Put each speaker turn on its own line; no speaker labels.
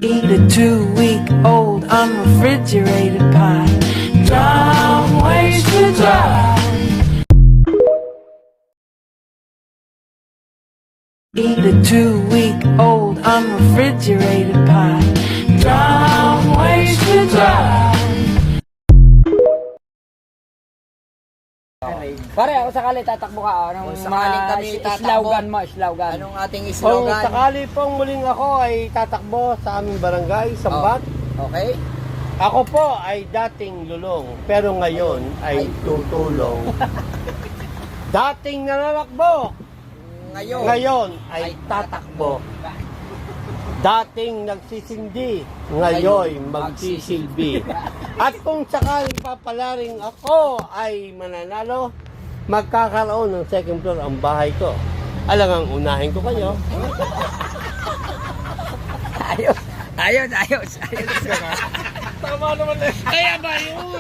Eat a 2-week-old unrefrigerated pie. Dumb ways to die. Eat a 2-week-old unrefrigerated pie. Dumb ways to die.
Pare, ako sakali tatakbo ka. Anong
Kung sakaling kami tatakbo.
slogan mo, slogan.
Anong ating
Kung
slogan?
sakali pong muling ako ay tatakbo sa aming barangay, Sambat,
Okay?
ako po ay dating lulong, pero ngayon ay tutulong. Dating nananakbo, ngayon ay tatakbo. Dating nagsisindi, ngayon magsisilbi. At kung sakaling papalaring ako ay mananalo, magkakaroon ng second floor ang bahay ko. Alangang unahin ko kayo.
Ayos.
Tama naman eh. Kaya ba yun?